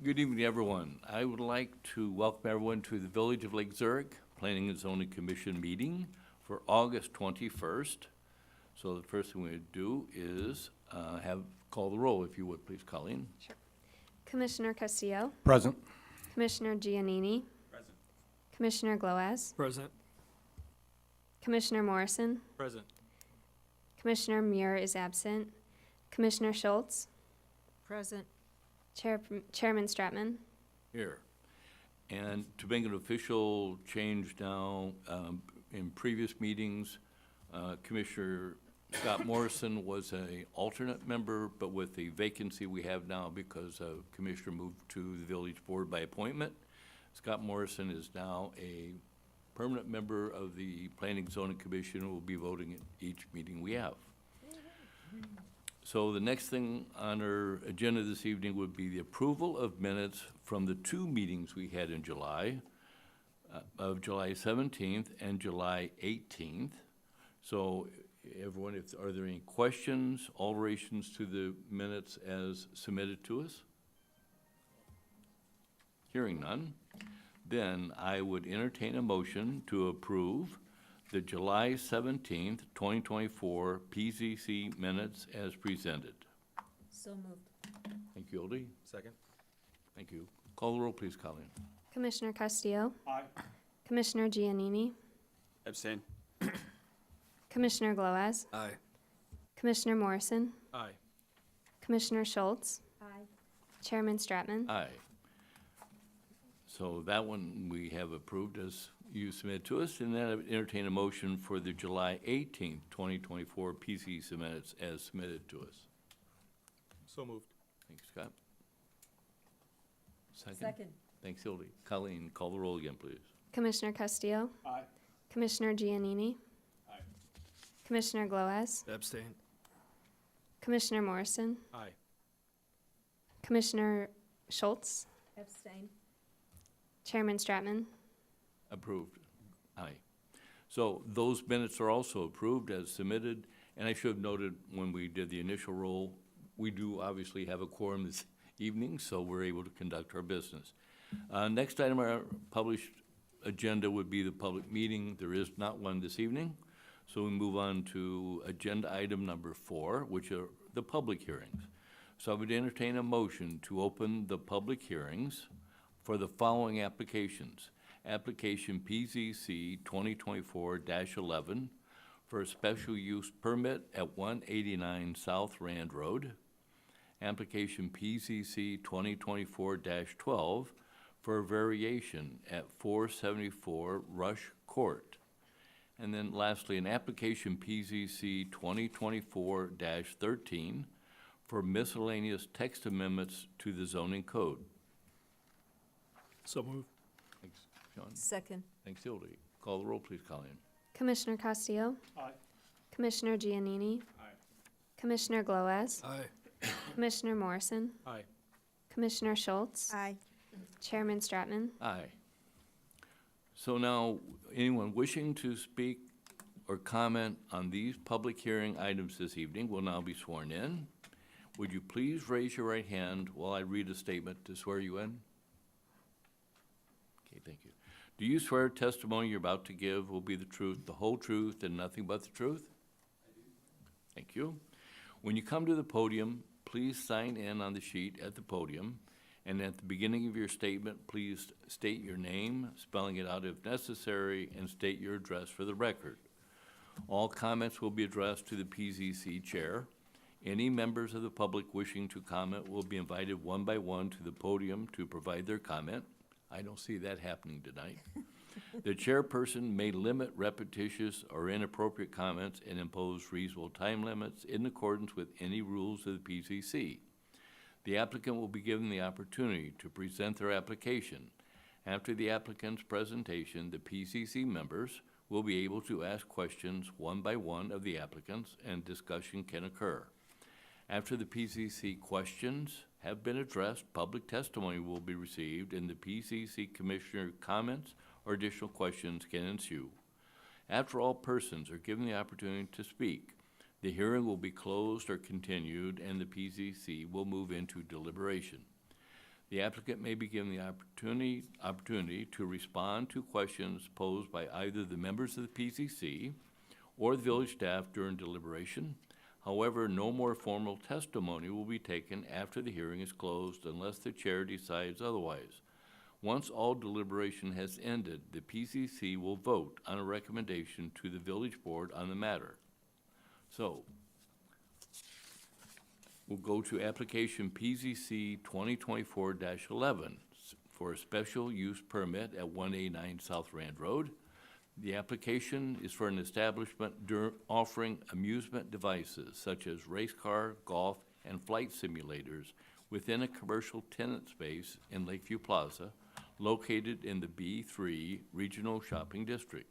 Good evening, everyone. I would like to welcome everyone to the Village of Lake Zurich Planning and Zoning Commission meeting for August 21st. So the first thing we would do is call the roll, if you would, please, Colleen. Sure. Commissioner Castillo, Present. Commissioner Giannini, Present. Commissioner Gloaz, Present. Commissioner Morrison, Present. Commissioner Muir is absent, Commissioner Schultz, Present. Chairman Stratman. Here. And to make an official change now, in previous meetings, Commissioner Scott Morrison was an alternate member, but with the vacancy we have now because Commissioner moved to the village board by appointment, Scott Morrison is now a permanent member of the Planning and Zoning Commission and will be voting at each meeting we have. So the next thing on our agenda this evening would be the approval of minutes from the two meetings we had in July, of July 17th and July 18th. So everyone, are there any questions, alterations to the minutes as submitted to us? Hearing none, then I would entertain a motion to approve the July 17th, 2024 PZC minutes as presented. So moved. Thank you, Oldie. Second. Thank you. Call the roll, please, Colleen. Commissioner Castillo, Aye. Commissioner Giannini, Abstain. Commissioner Gloaz, Aye. Commissioner Morrison, Aye. Commissioner Schultz, Aye. Chairman Stratman. Aye. So that one we have approved as you submitted to us, and then I would entertain a motion for the July 18th, 2024 PZC minutes as submitted to us. So moved. Thanks, Scott. Second. Thanks, Hildy. Colleen, call the roll again, please. Commissioner Castillo, Aye. Commissioner Giannini, Aye. Commissioner Gloaz, Abstain. Commissioner Morrison, Aye. Commissioner Schultz, Abstain. Chairman Stratman. Approved. Aye. So those minutes are also approved as submitted, and I should have noted when we did the initial roll, we do obviously have a quorum this evening, so we're able to conduct our business. Next item on our published agenda would be the public meeting. There is not one this evening, so we move on to agenda item number 4, which are the public hearings. So I would entertain a motion to open the public hearings for the following applications. Application PZC 2024-11 for a special use permit at 189 South Rand Road. Application PZC 2024-12 for a variation at 474 Rush Court. And then lastly, an application PZC 2024-13 for miscellaneous text amendments to the zoning code. So moved. Thanks, Sean. Second. Thanks, Hildy. Call the roll, please, Colleen. Commissioner Castillo, Aye. Commissioner Giannini, Aye. Commissioner Gloaz, Aye. Commissioner Morrison, Aye. Commissioner Schultz, Aye. Chairman Stratman. Aye. So now, anyone wishing to speak or comment on these public hearing items this evening will now be sworn in. Would you please raise your right hand while I read a statement to swear you in? Okay, thank you. Do you swear testimony you're about to give will be the truth, the whole truth, and nothing but the truth? I do. Thank you. When you come to the podium, please sign in on the sheet at the podium, and at the beginning of your statement, please state your name, spelling it out if necessary, and state your address for the record. All comments will be addressed to the PZC chair. Any members of the public wishing to comment will be invited one by one to the podium to provide their comment. I don't see that happening tonight. The chairperson may limit repetitious or inappropriate comments and impose reasonable time limits in accordance with any rules of the PZC. The applicant will be given the opportunity to present their application. After the applicant's presentation, the PZC members will be able to ask questions one by one of the applicants, and discussion can occur. After the PZC questions have been addressed, public testimony will be received, and the PZC commissioner comments or additional questions can ensue. After all persons are given the opportunity to speak, the hearing will be closed or continued, and the PZC will move into deliberation. The applicant may be given the opportunity to respond to questions posed by either the members of the PCC or the village staff during deliberation. However, no more formal testimony will be taken after the hearing is closed unless the chair decides otherwise. Once all deliberation has ended, the PCC will vote on a recommendation to the village board on the matter. So, we'll go to application PZC 2024-11 for a special use permit at 189 South Rand Road. The application is for an establishment offering amusement devices such as race car, golf, and flight simulators within a commercial tenant space in Lakeview Plaza, located in the B3 Regional Shopping District.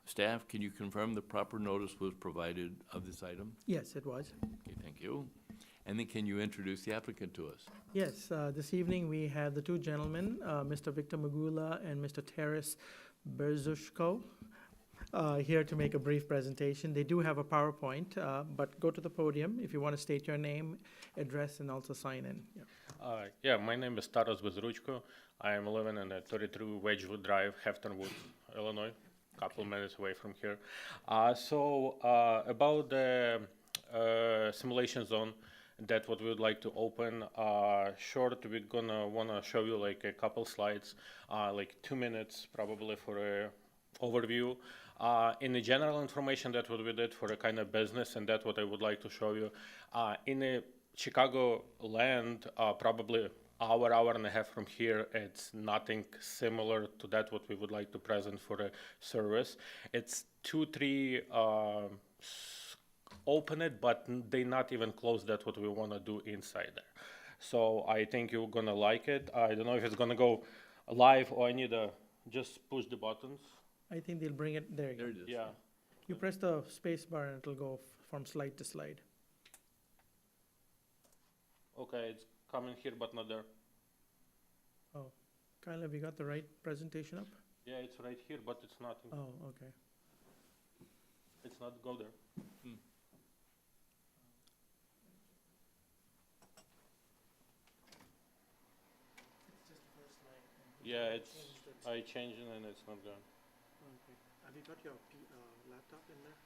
Staff, can you confirm the proper notice was provided of this item? Yes, it was. Okay, thank you. And then can you introduce the applicant to us? Yes, this evening we have the two gentlemen, Mr. Victor Magula and Mr. Teres Berzushko, here to make a brief presentation. They do have a PowerPoint, but go to the podium if you want to state your name, address, and also sign in. Yeah. My name is Taras Bezruchko. I am living in 33 Wedgewood Drive, Hampton, Illinois, a couple minutes away from here. About the simulation zone, that's what we would like to open. Short, we're gonna wanna show you like a couple slides, like 2 minutes probably for a overview. In the general information, that what we did for a kind of business, and that's what I would like to show you. In a Chicago land, probably hour and a half from here, it's nothing similar to that what we would like to present for a service. It's 2-3 open it, but they not even close that what we want to do inside there. So I think you're gonna like it. I don't know if it's gonna go live or I need to just push the buttons. I think they'll bring it, there you go. There it is. Yeah. You press the space bar and it'll go from slide to slide. Okay, it's coming here but not there. Oh, Kyle, have you got the right presentation up? Yeah, it's right here, but it's not. Oh, okay. It's not go there. It's just the first slide. Yeah, it's I changed it and it's not there. Okay. Have you got your laptop in there?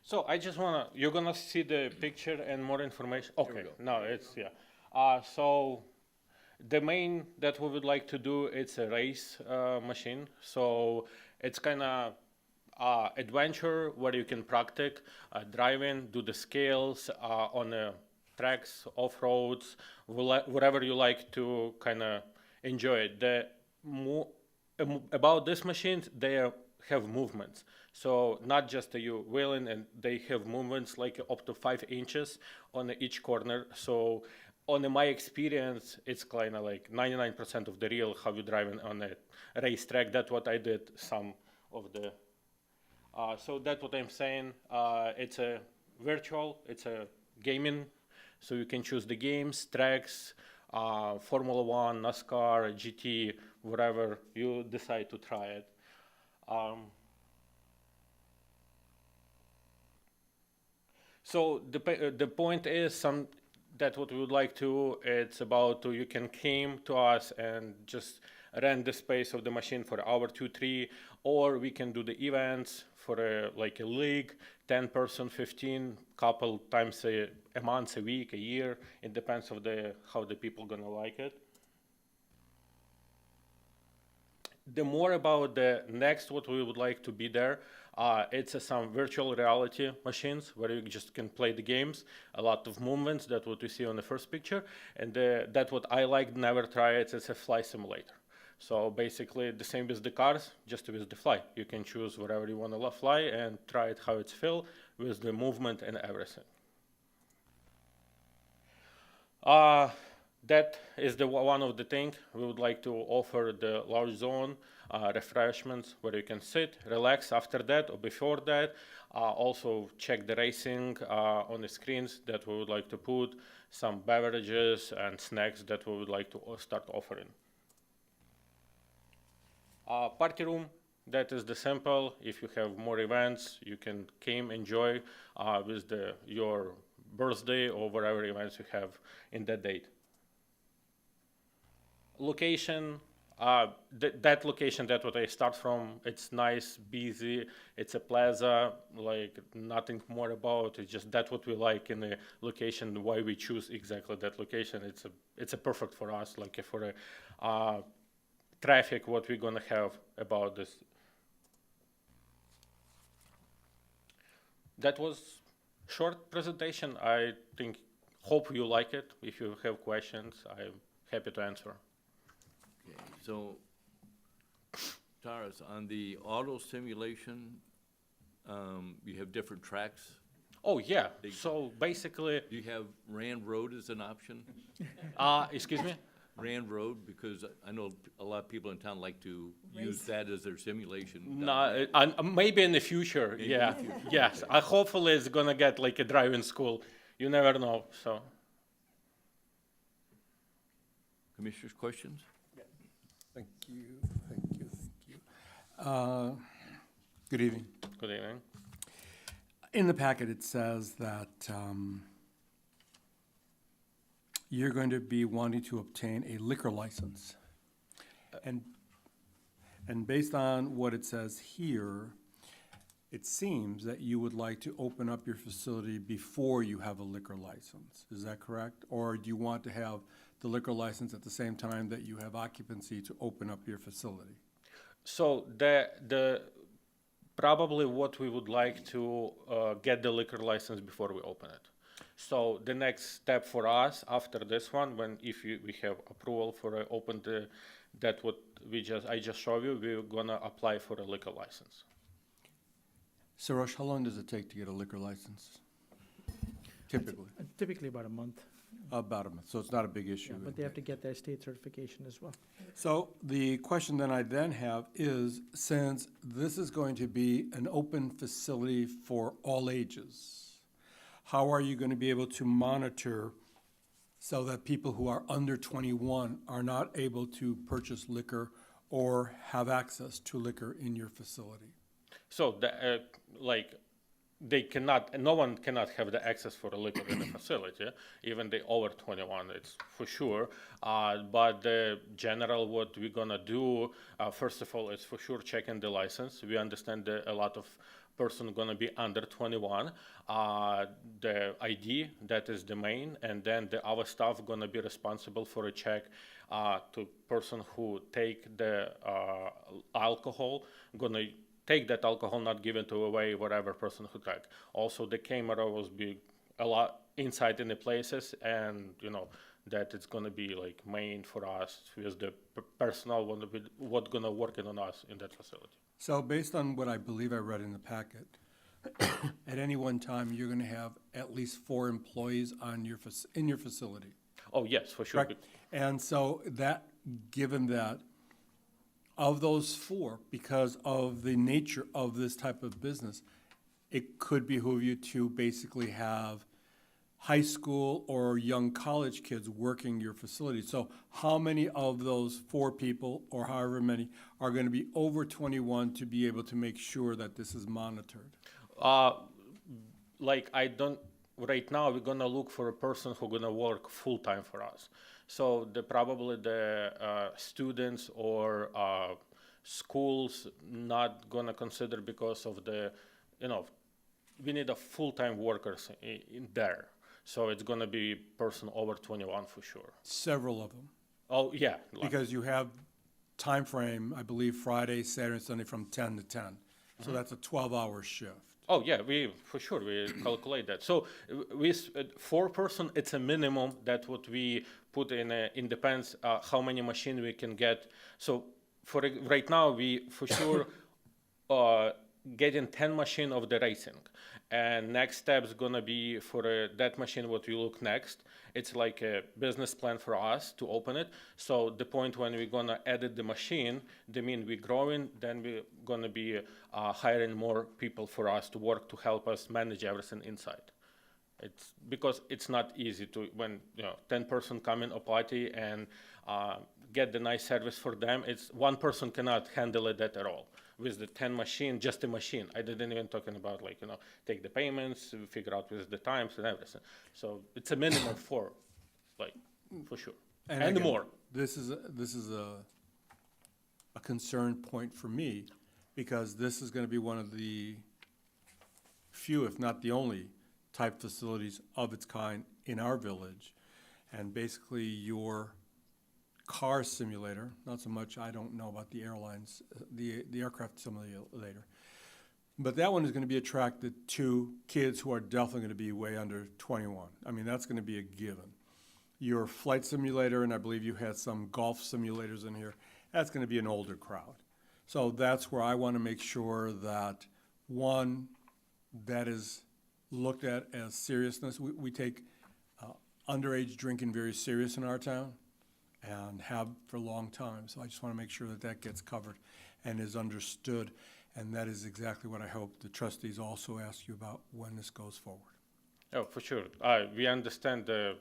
So I just wanna, you're gonna see the picture and more information. we Okay, go. no, it's, yeah. So the main that we would like to do, it's a race machine. So it's kind of adventure where you can practice driving, do the scales on the tracks, off-roads, wherever you like to kind of enjoy it. About these machines, they have movements. So not just you wheeling, and they have movements like up to 5 inches on each corner. So on my experience, it's kind of like 99% of the real how you driving on a racetrack. That's what I did some of the. So that's what I'm saying. It's a virtual, it's a gaming. So you can choose the games, tracks, Formula One, NASCAR, GT, whatever you decide to try it. So the point is that what we would like to, it's about you can come to us and just rent the space of the machine for an hour, 2, 3, or we can do the events for like a league, 10 person, 15, couple times a month, a week, a year. It depends of how the people gonna like it. The more about the next, what we would like to be there, it's some virtual reality machines where you just can play the games, a lot of movements, that's what you see on the first picture, and that's what I like, never try it, it's a fly simulator. So basically the same with the cars, just with the fly. You can choose wherever you want to fly and try it how it's feel with the movement and everything. That is the one of the things we would like to offer the large zone, refreshments where you can sit, relax after that or before that. Also check the racing on the screens that we would like to put, some beverages and snacks that we would like to start offering. Party room, that is the sample. If you have more events, you can come enjoy with your birthday or whatever events you have in that date. Location, that location, that what I start from, it's nice, busy, it's a plaza, like nothing more about, it's just that what we like in the location, why we choose exactly that location. It's a perfect for us, like for a traffic, what we're gonna have about this. That was short presentation. I think, hope you like it. If you have questions, I'm happy to answer. Okay, so, Taras, on the auto simulation, you have different tracks. Oh, yeah, so basically, Do you have Rand Road as an option? excuse me? Rand Road, because I know a lot of people in town like to use Race. that as their simulation. No, maybe in the future, Maybe in yeah. the future, Yes, hopefully it's gonna get like a driving school. You never know, so. Commissioners, questions? Thank you, thank you, thank you. Good evening. Good evening. In the packet, it says that you're going to be wanting to obtain a liquor license. And based on what it says here, it seems that you would like to open up your facility before you have a liquor license. Is that correct? Or do you want to have the liquor license at the same time that you have occupancy to open up your facility? So the probably what we would like to get the liquor license before we open it. So the next step for us after this one, we have approval for open that what I just showed you, we're gonna apply for a liquor license. Sarosh, how long does it take to get a liquor license? Typically, Typically about a month, about a month, so it's not a big issue. yeah, but they have to get their state certification as well. So the question that I then have is, since this is going to be an open facility for all ages, how are you going to be able to monitor so that people who are under 21 are not able to purchase liquor or have access to liquor in your facility? So no one cannot have the access for a liquor in the facility, even the over 21, it's for sure. But the general, what we're gonna do, first of all, is for sure checking the license. We understand that a lot of person gonna be under 21. The ID, that is the main, and then the other staff gonna be responsible for a check to person who take the alcohol, gonna take that alcohol, not give it away whatever person who take. Also, the camera will be a lot inside in the places, and that it's gonna be like main for us with the personnel what gonna working on us in that facility. So based on what I believe I read in the packet, at any one time, you're going to have at least 4 employees on in your facility. Oh yes, for sure. Correct? And so given that, of those 4, because of the nature of this type of business, it could behoove you to basically have high school or young college kids working your facility. So how many of those 4 people, or however many, are going to be over 21 to be able to make sure that this is monitored? Right now we're gonna look for a person who's gonna work full time for us. So probably the students or schools not gonna consider because of we need a full-time workers in there. So it's gonna be person over 21 for sure. Several of them. Oh yeah. Because you have time frame, I believe, Friday, Saturday, Sunday from 10 to 10. So that's a 12-hour shift. Oh yeah, we calculate that. So with 4 person, it's a minimum that what we put in. It depends how many machine we can get. So right now we for sure getting 10 machine of the racing, and next step is gonna be for that machine. What we look next, it's like a business plan for us to open it. So the point when we're gonna edit the machine, the mean we're growing, then we're gonna be hiring more people for us to work to help us manage everything inside. It's because it's not easy to when 10 person come in a party and get the nice service for them. It's one person cannot handle it that at all. With the 10 machine, just a machine. I didn't even talking about take the payments, figure out with the times and everything. So it's a minimum 4, for sure. And again, more. This is a concern point for me, because this is gonna be one of the few, if not the only, type facilities of its kind in our village. And basically, your car simulator, not so much, I don't know about the airlines, the aircraft simulator, but that one is gonna be attracted to kids who are definitely gonna be way under 21. I mean, that's gonna be a given. Your flight simulator, and I believe you had some golf simulators in here, that's gonna be an older crowd. So that's where I wanna make sure that, one, that is looked at as seriousness. We take underage drinking very serious in our town, and have for a long time. So I just wanna make sure that that gets covered and is understood. And that is exactly what I hope the trustees also ask you about when this goes forward. Oh, for sure. We understand the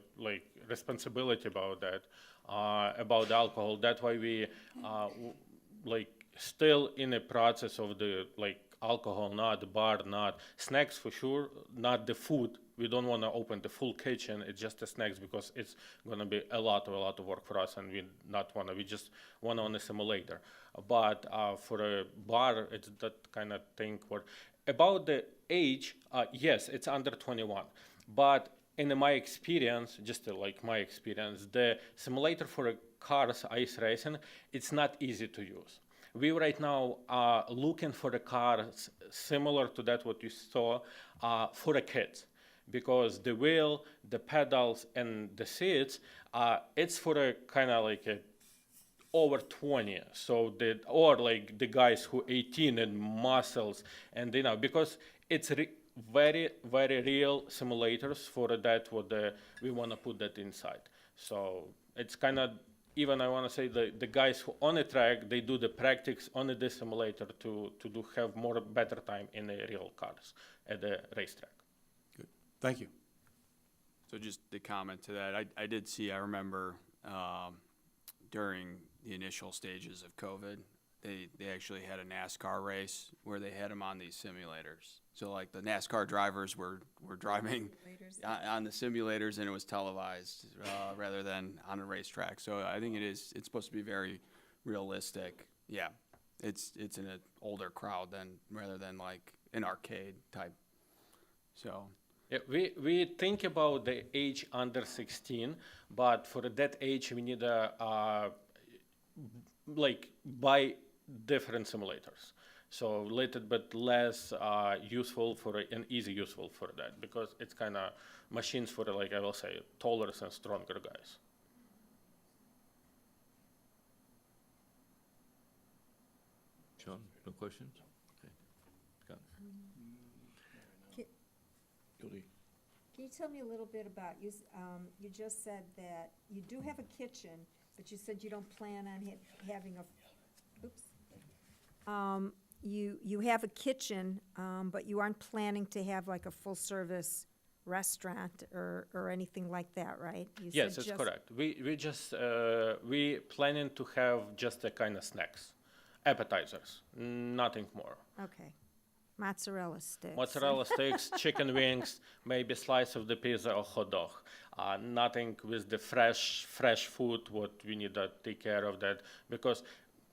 responsibility about that, about alcohol. That's why we still in the process of the alcohol, not the bar, not snacks for sure, not the food. We don't want to open the full kitchen. It's just the snacks because it's gonna be a lot of work for us, and we just want on a simulator. But for a bar, it's that kind of thing. About the age, yes, it's under 21. But in my experience, the simulator for cars, ice racing, it's not easy to use. We right now are looking for the cars similar to that what you saw for the kids, because the wheel, the pedals, and the seats, it's for a kind of over 20. So the guys who 18 and muscles, and because it's very real simulators for that we want to put that inside. So it's kind of, even I want to say the guys who on the track, they do the practice on the simulator to have better time in the real cars at the racetrack. Good, thank you. So just the comment to that, I remember during the initial stages of COVID, they actually had a NASCAR race where they had them on these simulators. So the NASCAR drivers were driving on the simulators, and it was televised rather than on a racetrack. So I think it's supposed to be very realistic. Yeah, it's in an older crowd rather than an arcade type. So. Yeah, we think about the age under 16, but for that age we need buy different simulators. So a little bit less useful and easy useful for that, because it's kind of machines for I will say taller and stronger guys. Sean, no questions? Okay. Scott? Jody? Can you tell me a little bit about, you just said that you do have a kitchen, but you said you don't plan on having you have a kitchen, but you aren't planning to have a full-service restaurant or anything like that, right? You Yes, said it's correct. We planning to have just a kind of snacks, appetizers, nothing more. Okay. Mozzarella sticks. Mozzarella sticks, chicken wings, maybe slice of the pizza or hot dog. Nothing with the fresh food, what we need to take care of that, because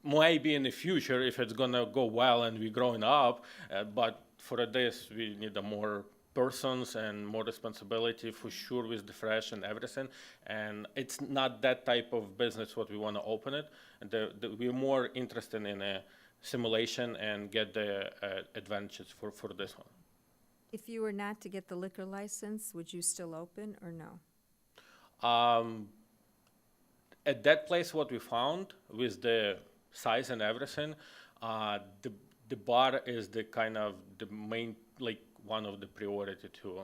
maybe in the future, if it's gonna go well and we're growing up, but for this, we need more persons and more responsibility for sure with the fresh and everything. And it's not that type of business what we want to open it. We're more interested in a simulation and get the advantages for this one. If you were not to get the liquor license, would you still open or no? At that place, what we found with the size and everything, the bar is the kind of the main, one of the priority too.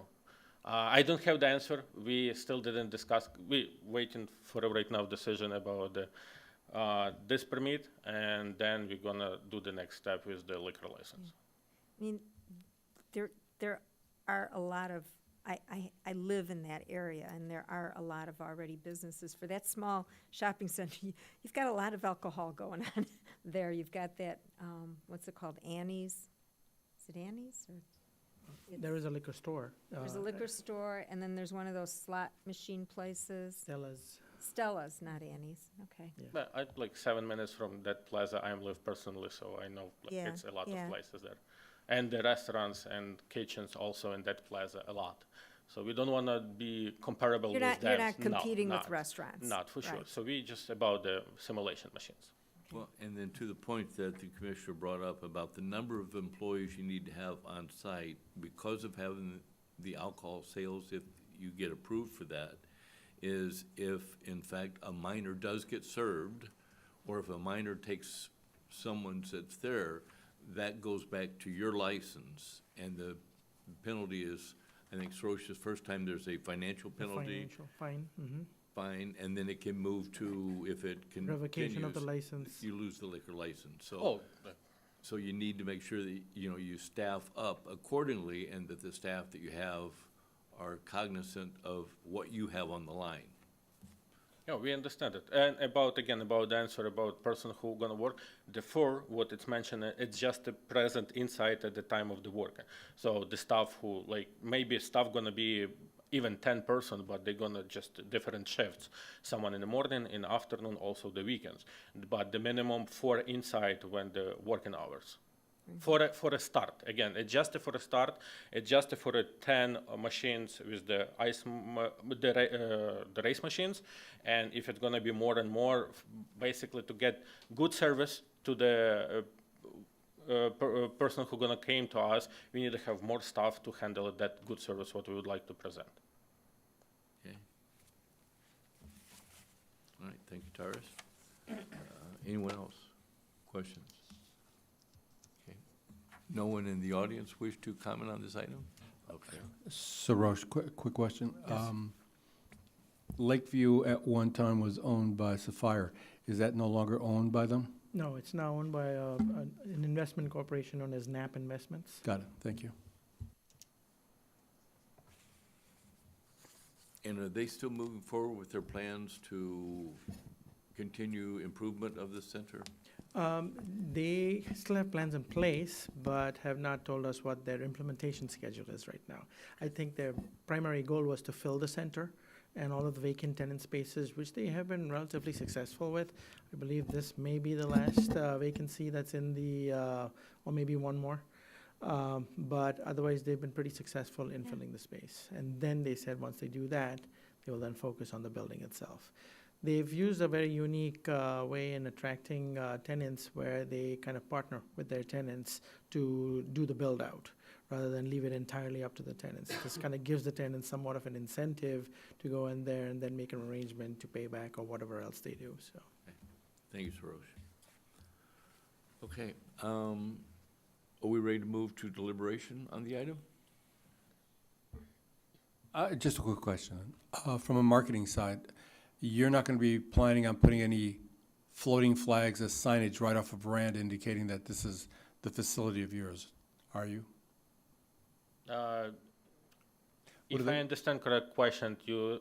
I don't have the answer. We still didn't discuss. We waiting for a right now decision about this permit, and then we're gonna do the next step with the liquor license. I mean, there are a lot of, I live in that area, and there are a lot of already businesses. For that small shopping center, you've got a lot of alcohol going on there. You've got that, what's it called, Annie's? Is it Annie's? There is a liquor store. There's a liquor store, and then there's one of those slot machine places. Stella's. Stella's, not Annie's, okay. But I like 7 minutes from that plaza. I live personally, so I know like, Yeah, it's a lot yeah. of places there, and the restaurants and kitchens also in that plaza a lot. So we don't want to be comparable You're with not, that. you're not No, competing with not. restaurants. Not for sure. Right. So we just about the simulation machines. Well, and then to the point that the commissioner brought up about the number of employees you need to have on site because of having the alcohol sales, if you get approved for that, is if in fact a minor does get served, or if a minor takes someone that's there, that goes back to your license, and the penalty is, I think, Sorosha's first time there's a financial The penalty, Financial fine, fine, and then it can move to, if it continues. revocation of the license. You lose the liquor license, so. Oh, So you need to make sure that, you know, you staff up accordingly, and that the staff that you have are cognizant of what you have on the line. yeah, we understand it. And about the answer about person who gonna work, the four, what it's mentioned, it's just the present inside at the time of the work. So the staff who, like, maybe staff gonna be even 10 person, but they're gonna just different shifts. Someone in the morning, in the afternoon, also the weekends. But the minimum 4 inside when the working hours. For a start, again, it's just for a start. It's just for 10 machines with the the race machines, and if it's gonna be more and more, basically to get good service to the person who gonna came to us, we need to have more staff to handle that good service what we would like to present. Okay? All right, thank you, Taurus. Anyone else? Questions? Okay. No one in the audience wish to comment on this item? Okay. Sarosh, quick question. Yes. Lakeview at one time was owned by Sapphire. Is that no longer owned by them? No, it's now owned by an investment corporation known as Knapp Investments. Got it, thank you. And are they still moving forward with their plans to continue improvement of the center? They still have plans in place, but have not told us what their implementation schedule is right now. I think their primary goal was to fill the center and all of the vacant tenant spaces, which they have been relatively successful with. I believe this may be the last vacancy that's in the, or maybe one more. But otherwise, they've been pretty successful in filling the space. And then they said, once they do that, they will then focus on the building itself. They've used a very unique way in attracting tenants where they kind of partner with their tenants to do the build-out, rather than leave it entirely up to the tenants. This kind of gives the tenants somewhat of an incentive to go in there and then make an arrangement to pay back or whatever else they do, so. Thank you, Sarosh. Okay, are we ready to move to deliberation on the item? Just a quick question. From a marketing side, you're not going to be planning on putting any floating flags as signage right off a veranda indicating that this is the facility of yours, are you? If are I they- understand correct question, you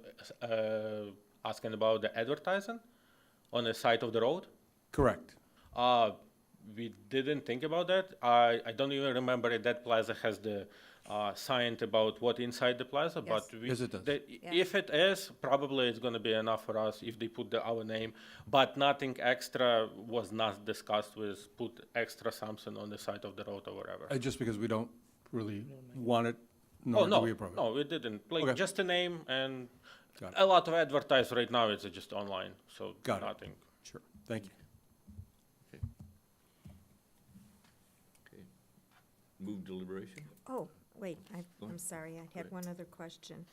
asking about the advertising on the side of the road? Correct. We didn't think about that. I don't even remember if that plaza has the sign about what inside the plaza, Yes. but we, Yes, it does. Yeah. if it is, probably it's gonna be enough for us if they put our name, but nothing extra was not discussed with put extra something on the side of the road or whatever. Just because we don't really want it, Oh, nor do no, we approve it. no, we didn't. Like, Okay. just a name and Got it. a lot of advertise right now, it's just online, so Got it. nothing. Sure, thank you. Okay. Move deliberation? Oh, wait, Go I'm ahead. sorry, I ahead. had one other question.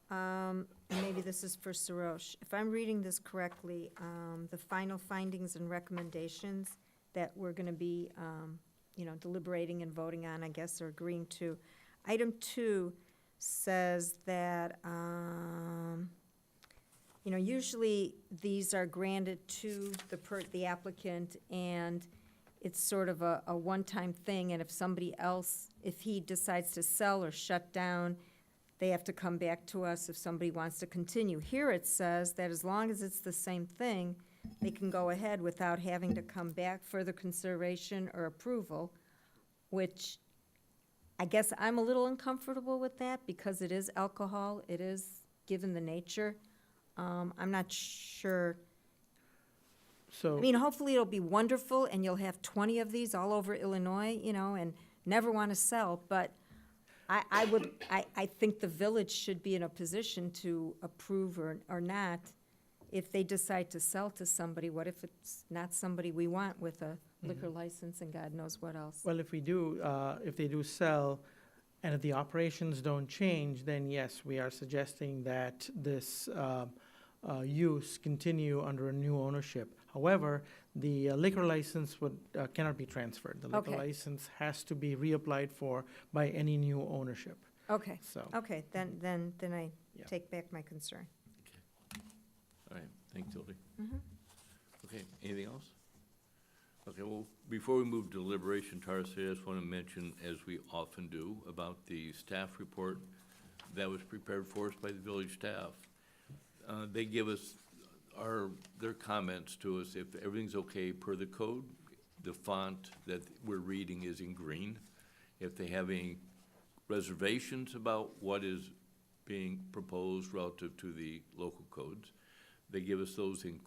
And maybe this is for Sarosh. If I'm reading this correctly, the final findings and recommendations that we're gonna be, deliberating and voting on, I guess, or agreeing to. Item 2 says that, usually these are granted to the applicant, and it's sort of a one-time thing, and if somebody else, if he decides to sell or shut down, they have to come back to us if somebody wants to continue. Here it says that as long as it's the same thing, they can go ahead without having to come back, further consideration or approval, which I guess I'm a little uncomfortable with that because it is alcohol, it is, given the nature. I'm not sure. So. I mean, hopefully it'll be wonderful and you'll have 20 of these all over Illinois, you know, and never want to sell, but I think the village should be in a position to approve or not if they decide to sell to somebody. What if it's not somebody we want with a liquor license and God knows what else? Well, if they do sell, and if the operations don't change, then yes, we are suggesting that this use continue under a new ownership. However, the liquor license cannot be transferred. The liquor Okay. license has to be reapplied for by any new ownership, Okay, so. okay, then I Yeah. take back my concern. All right, thanks, Hildy. Mhm. Okay, anything else? Okay, well, before we move to deliberation, Taris, I just want to mention, as we often do, about the staff report that was prepared for us by the village staff. They give us their comments to us, if everything's okay per the code, the font that we're reading is in green. If they have any reservations about what is being proposed relative to the local codes, they give us those in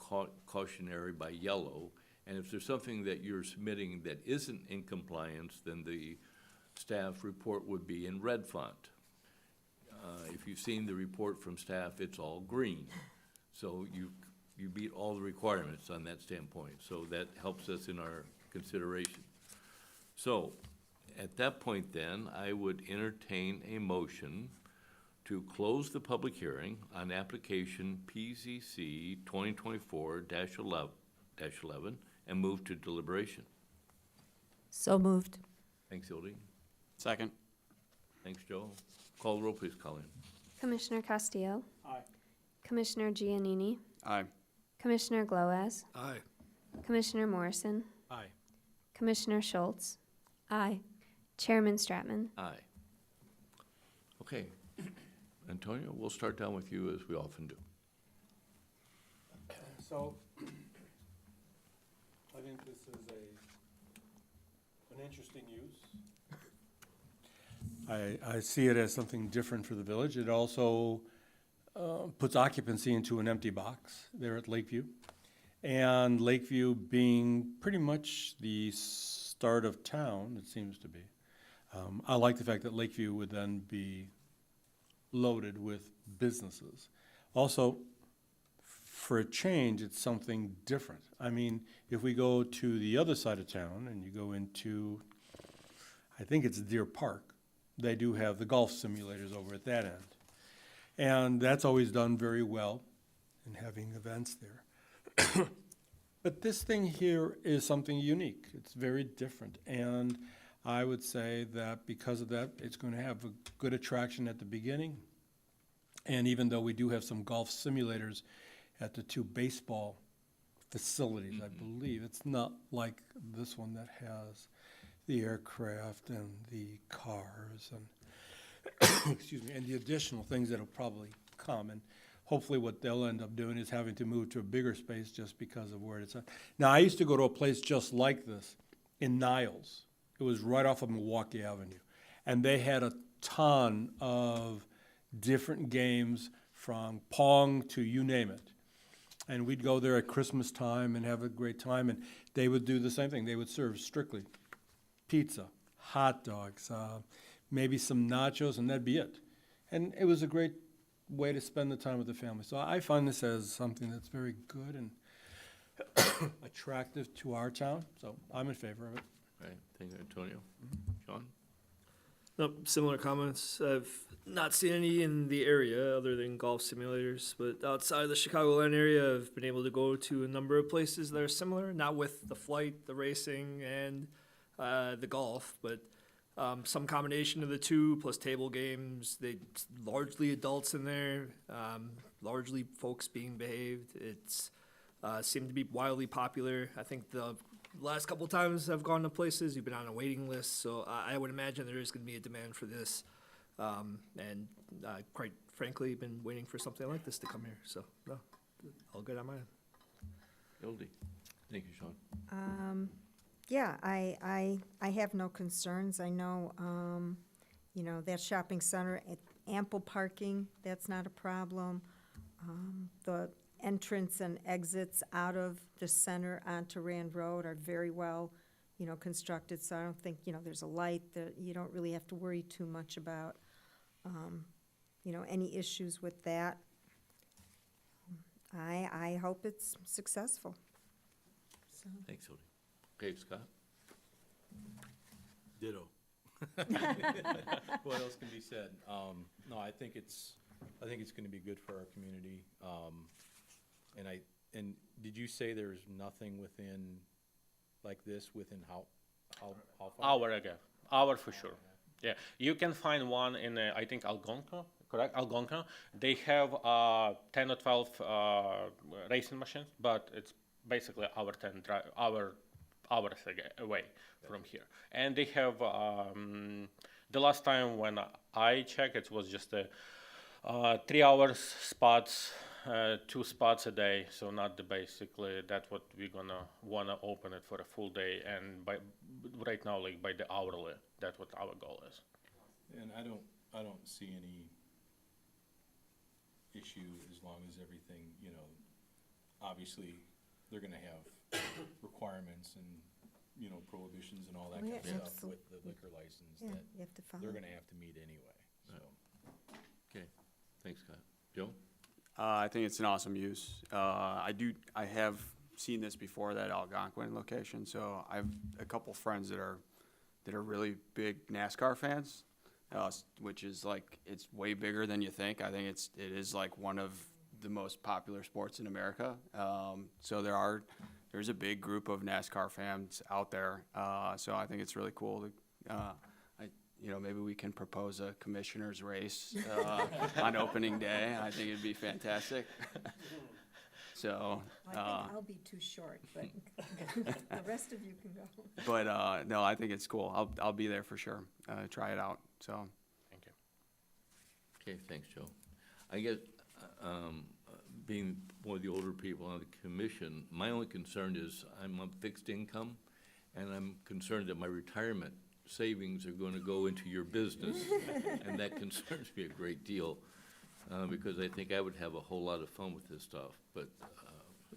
cautionary by yellow. And if there's something that you're submitting that isn't in compliance, then the staff report would be in red font. If you've seen the report from staff, it's all green. So you meet all the requirements on that standpoint. So that helps us in our consideration. So at that point then, I would entertain a motion to close the public hearing on application PZC 2024-11 and move to deliberation. So moved. Thanks, Hildy. Second. Thanks, Joe. Call the roll, please, Colleen. Commissioner Castillo, Aye. Commissioner Giannini, Aye. Commissioner Glowaz, Aye. Commissioner Morrison, Aye. Commissioner Schultz, Aye. Chairman Stratman. Aye. Okay. Antonio, we'll start down with you as we often do. So, I think this is an interesting use. I see it as something different for the village. It also puts occupancy into an empty box there at Lakeview. And Lakeview being pretty much the start of town, it seems to be. I like the fact that Lakeview would then be loaded with businesses. Also, for a change, it's something different. I mean, if we go to the other side of town and you go into, I think it's Deer Park, they do have the golf simulators over at that end. And that's always done very well in having events there. But this thing here is something unique. It's very different. And I would say that because of that, it's going to have a good attraction at the beginning. And even though we do have some golf simulators at the two baseball facilities, I believe, it's not like this one that has the aircraft and the cars and, excuse me, and the additional things that'll probably come. And hopefully what they'll end up doing is having to move to a bigger space just because of where it's at. Now, I used to go to a place just like this in Niles. It was right off of Milwaukee Avenue. And they had a ton of different games from Pong to you name it. And we'd go there at Christmas time and have a great time. And they would do the same thing. They would serve strictly pizza, hot dogs, maybe some nachos, and that'd be it. And it was a great way to spend the time with the family. So I find this as something that's very good and attractive to our town. So I'm in favor of it. All right, thank you, Antonio. Sean? Nope, similar comments. I've not seen any in the area other than golf simulators, but outside the Chicagoland area, I've been able to go to a number of places that are similar, not with the flight, the racing, and the golf, but some combination of the two, plus table games. They largely adults in there, largely folks being behaved. It's seemed to be wildly popular. I think the last couple times I've gone to places, you've been on a waiting list, so I would imagine there is going to be a demand for this. And quite frankly, been waiting for something like this to come here. So, no, all good on my end. Hildy? Thank you, Sean. Yeah, I have no concerns. I know, that shopping center, ample parking, that's not a problem. The entrance and exits out of the center onto Rand Road are very well, constructed, so I don't think, there's a light that you don't really have to worry too much about, any issues with that. I hope it's successful. So, Thanks, Hildy. Okay, Scott? Ditto. What else can be said? No, I think it's gonna be good for our community. And did you say there's nothing within, like this, within how far? Hour for sure. Yeah, you can find one in, I think Algonquin, correct? Algonquin. They have 10 or 12 racing machines, but it's basically hours away from here. And they have, the last time when I checked, it was just 3 hours spots, 2 spots a day. So not basically that's what we're gonna wanna open it for a full day, and right now, like by the hourly, that's what our goal is. And I don't see any issue as long as everything, obviously, they're gonna have requirements and, prohibitions and all that Oh, kind of yeah, stuff with the liquor license yeah, that you have to follow. they're gonna have to meet anyway, so. Okay, thanks, Scott. Joe? I think it's an awesome use. I have seen this before, that Algonquin location, so I have a couple friends that are really big NASCAR fans, which is like, it's way bigger than you think. I think it is like one of the most popular sports in America. So there's a big group of NASCAR fans out there. So I think it's really cool to, maybe we can propose a commissioner's race on opening day. I think it'd be fantastic. So, I think I'll be too short, but the rest of you can go. but no, I think it's cool. I'll be there for sure. Try it out. So, Thank you. Okay, thanks, Joe. I guess, being one of the older people on the commission, my only concern is I'm on fixed income, and I'm concerned that my retirement savings are gonna go into your business, and that concerns me a great deal, because I think I would have a whole lot of fun with this stuff. But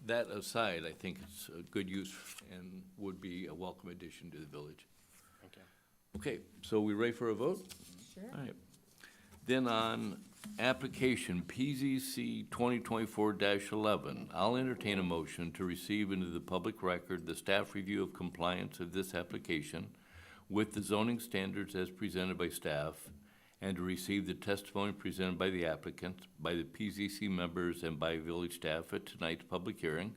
that aside, I think it's a good use and would be a welcome addition to the village. Thank you. Okay, so we ready for a vote? Sure. All right. Then on application PZC 2024-11, I'll entertain a motion to receive into the public record the staff review of compliance of this application with the zoning standards as presented by staff, and to receive the testimony presented by the applicant, by the PZC members, and by village staff at tonight's public hearing,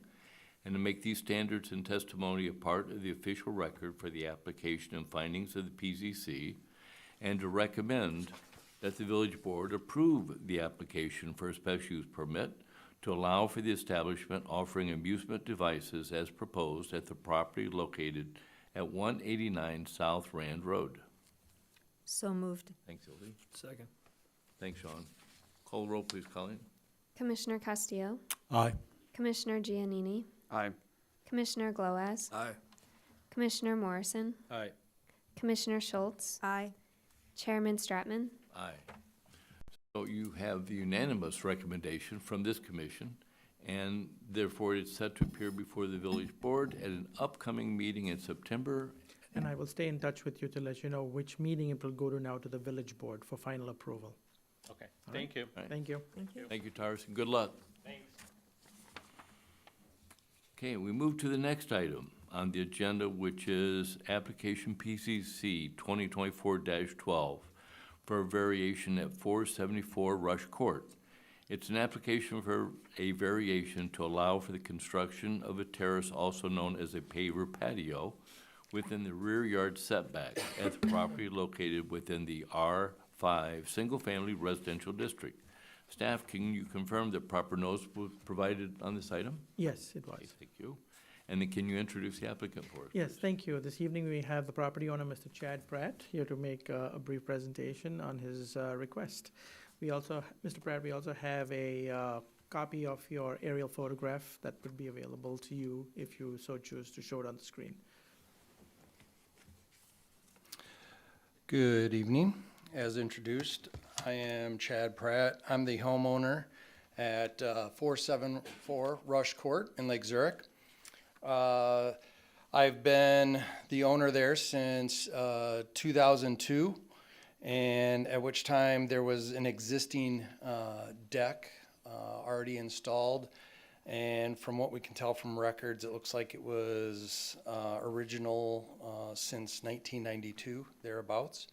and to make these standards and testimony a part of the official record for the application and findings of the PZC, and to recommend that the village board approve the application for a special use permit to allow for the establishment offering amusement devices as proposed at the property located at 189 South Rand Road. So moved. Thanks, Hildy. Second. Thanks, Sean. Call the roll, please, Colleen. Commissioner Castillo, Aye. Commissioner Giannini, I Commissioner Gloaz, Aye. Commissioner Morrison, Aye. Commissioner Schultz, Aye. Chairman Stratman. Aye. So you have the unanimous recommendation from this commission, and therefore it's set to appear before the village board at an upcoming meeting in September. And I will stay in touch with you to let you know which meeting it will go to now to the village board for final approval. Okay, thank you. Right. Thank you. Thank you. Thank you, Tyrus, and good luck. Thanks. Okay, we move to the next item on the agenda, which is application PCC 2024-12 for a variation at 474 Rush Court. It's an application for a variation to allow for the construction of a terrace, also known as a paver patio, within the rear yard setback at the property located within the R5 Single Family Residential District. Staff, can you confirm that proper notice was provided on this item? Yes, it Okay, was. thank you. And then can you introduce the applicant for us? Yes, thank you. This evening, we have the property owner, Mr. Chad Pratt, here to make a brief presentation on his request. We also, Mr. Pratt, we also have a copy of your aerial photograph that would be available to you if you so choose to show it on the screen. Good evening. As introduced, I am Chad Pratt. I'm the homeowner at 474 Rush Court in Lake Zurich. I've been the owner there since 2002, and at which time there was an existing deck already installed. And from what we can tell from records, it looks like it was original since 1992, thereabouts.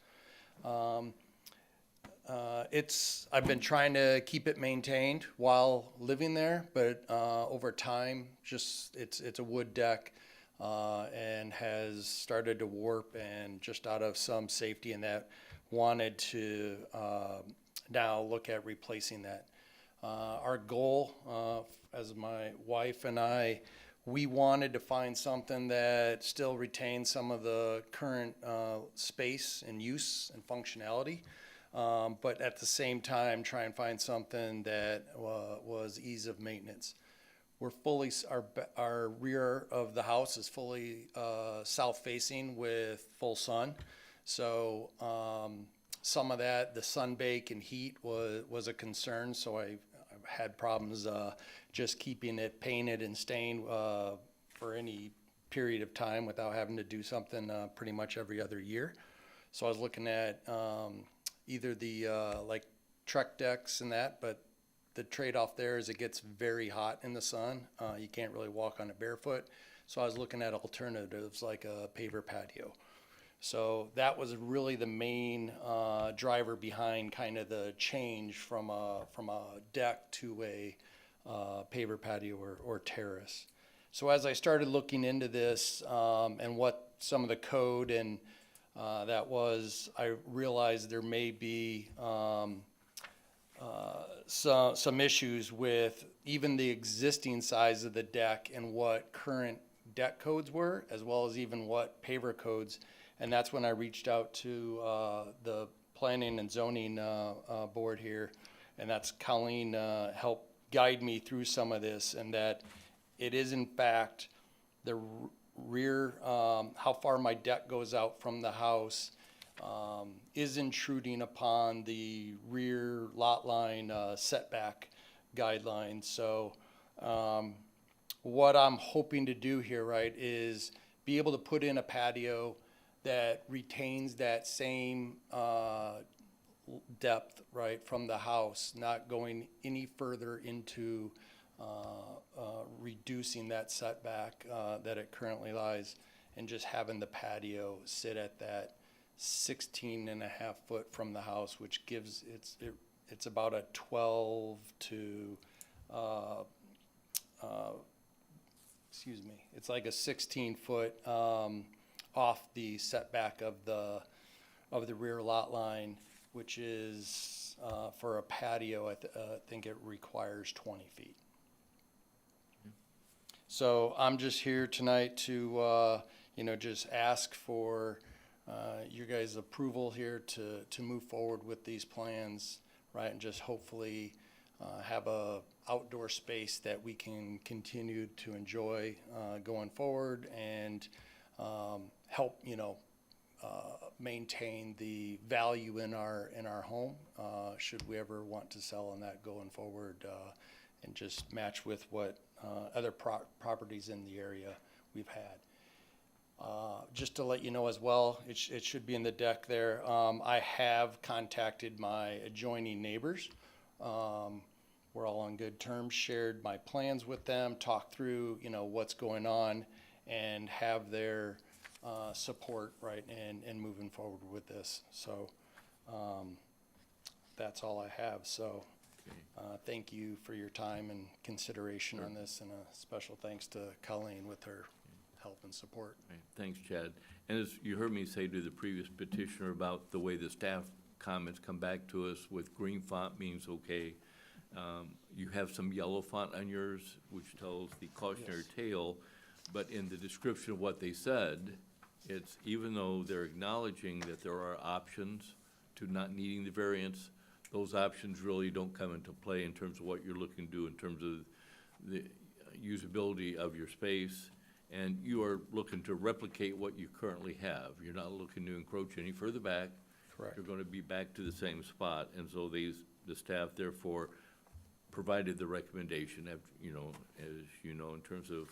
I've been trying to keep it maintained while living there, but over time, it's a wood deck and has started to warp, and just out of some safety in that, wanted to now look at replacing that. Our goal, as my wife and I, we wanted to find something that still retains some of the current space and use and functionality, but at the same time try and find something that was ease of maintenance. We're fully, our rear of the house is fully south facing with full sun. So some of that, the sun bake and heat was a concern. So I've had problems just keeping it painted and stained for any period of time without having to do something pretty much every other year. So I was looking at either the like Trek decks and that, but the trade-off there is it gets very hot in the sun. You can't really walk on it barefoot. So I was looking at alternatives like a paver patio. So that was really the main driver behind kind of the change from a deck to a paver patio or terrace. So as I started looking into this and what some of the code and that was, I realized there may be some issues with even the existing size of the deck and what current deck codes were, as well as even what paver codes. And that's when I reached out to the planning and zoning board here, and that's Colleen helped guide me through some of this, and that it is in fact the rear, how far my deck goes out from the house is intruding upon the rear lot line setback guidelines. So what I'm hoping to do here, right, is be able to put in a patio that retains that same depth, right, from the house, not going any further into reducing that setback that it currently lies, and just having the patio sit at that 16.5 foot from the house, which gives it's about a 12 to excuse me, it's like a 16 foot off the setback of the rear lot line, which is for a patio, I think it requires 20 feet. So I'm just here tonight to just ask for your guys' approval here to move forward with these plans, right, and just hopefully have a outdoor space that we can continue to enjoy going forward, and help maintain the value in our home should we ever want to sell on that going forward, and just match with what other properties in the area we've had. Just to let you know as well, it should be in the deck there. I have contacted my adjoining neighbors. We're all on good terms, shared my plans with them, talked through, what's going on, and have their support, right, and moving forward with this. So that's all I have. So thank you for your time and consideration on this, and a special thanks to Colleen with her help and support. Right. Thanks, Chad. And as you heard me say to the previous petitioner about the way the staff comments come back to us with green font means okay. You have some yellow font on yours, which tells the cautionary tale, but in the description of what they said, it's even though they're acknowledging that there are options to not needing the variance, those options really don't come into play in terms of what you're looking to do in terms of the usability of your space. And you are looking to replicate what you currently have. You're not looking to encroach any further back. Correct. You're going to be back to the same spot. And so the staff therefore provided the recommendation, as you know, in terms of,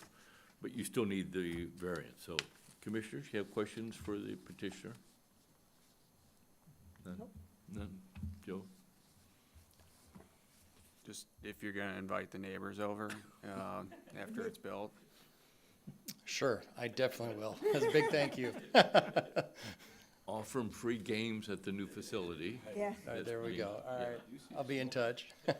but you still need the variance. So, Commissioners, you have questions for the petitioner? None? None? Joe? Just if you're gonna invite the neighbors over, after it's built. Sure, I definitely will. That's a big thank you. Offer them free games at the new facility. Yeah. All right, That's there we pretty- go. All yeah. right, I'll be in touch. Okay,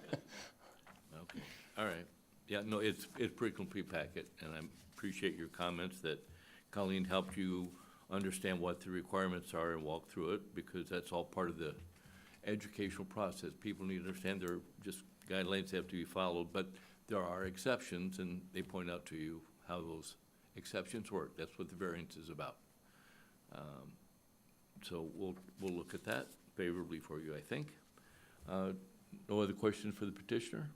all right. Yeah, no, it's pretty complete packet, and I appreciate your comments that Colleen helped you understand what the requirements are and walk through it, because that's all part of the educational process. People need to understand there are just guidelines that have to be followed, but there are exceptions, and they point out to you how those exceptions work. That's what the variance is about. So we'll look at that favorably for you, I think. No other questions for the petitioner?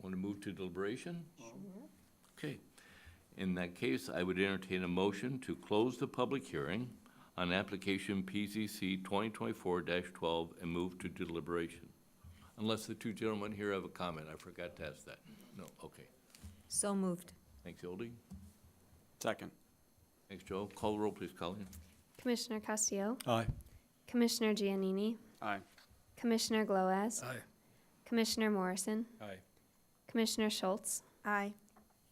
Want to move to deliberation? Okay. In that case, I would entertain a motion to close the public hearing on application PZC 2024-12 and move to deliberation. Unless the two gentlemen here have a comment. I forgot to ask that. No, okay. So moved. Thanks, Oldie. Second. Thanks, Joe. Call the roll, please, Colleen. Commissioner Castillo, Aye. Commissioner Giannini, Aye. Commissioner Gloaz, Aye. Commissioner Morrison, Aye. Commissioner Schultz, Aye.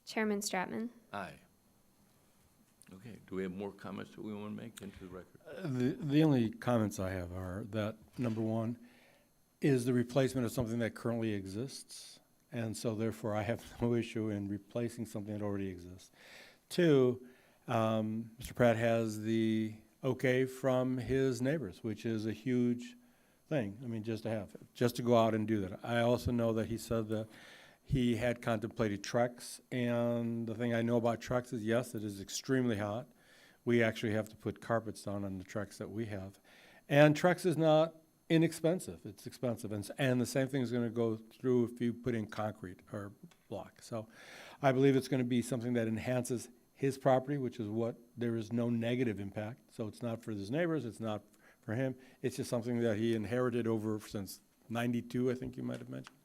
Chairman Stratman. Aye. Okay, do we have more comments that we want to make into the record? The only comments I have are that, number one, is the replacement of something that currently exists, and so therefore I have no issue in replacing something that already exists. Two, Mr. Pratt has the okay from his neighbors, which is a huge thing. I mean, just to go out and do that. I also know that he said that he had contemplated trucks, and the thing I know about trucks is, yes, it is extremely hot. We actually have to put carpets down on the trucks that we have. And trucks is not inexpensive, it's expensive. And the same thing is gonna go through if you put in concrete or block. So I believe it's gonna be something that enhances his property, which is what, there is no negative impact. So it's not for his neighbors, it's not for him. It's just something that he inherited over since '92, I think you might have mentioned.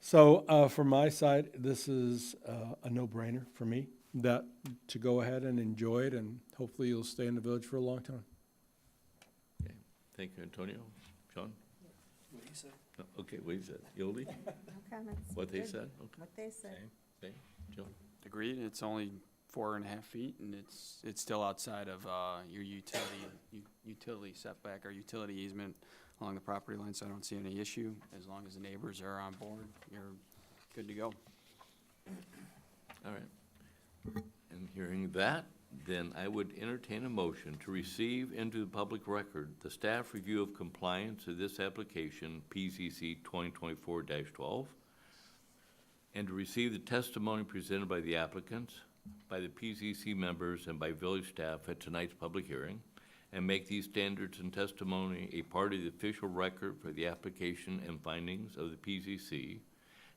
So from my side, this is a no-brainer for me, that to go ahead and enjoy it, and hopefully you'll stay in the village for a long time. Okay, thank you, Antonio. Sean? What he said. No, okay, what he said. Yoli? No comments. What they Good. said? Okay, What they said. okay. Joe? Agreed. It's only 4.5 feet, and it's still outside of your utility setback or utility easement along the property line, so I don't see any issue. As long as the neighbors are on board, you're good to go. All right. And hearing that, then I would entertain a motion to receive into the public record the staff review of compliance of this application, PZC 2024-12, and to receive the testimony presented by the applicants, by the PZC members, and by village staff at tonight's public hearing, and make these standards and testimony a part of the official record for the application and findings of the PZC,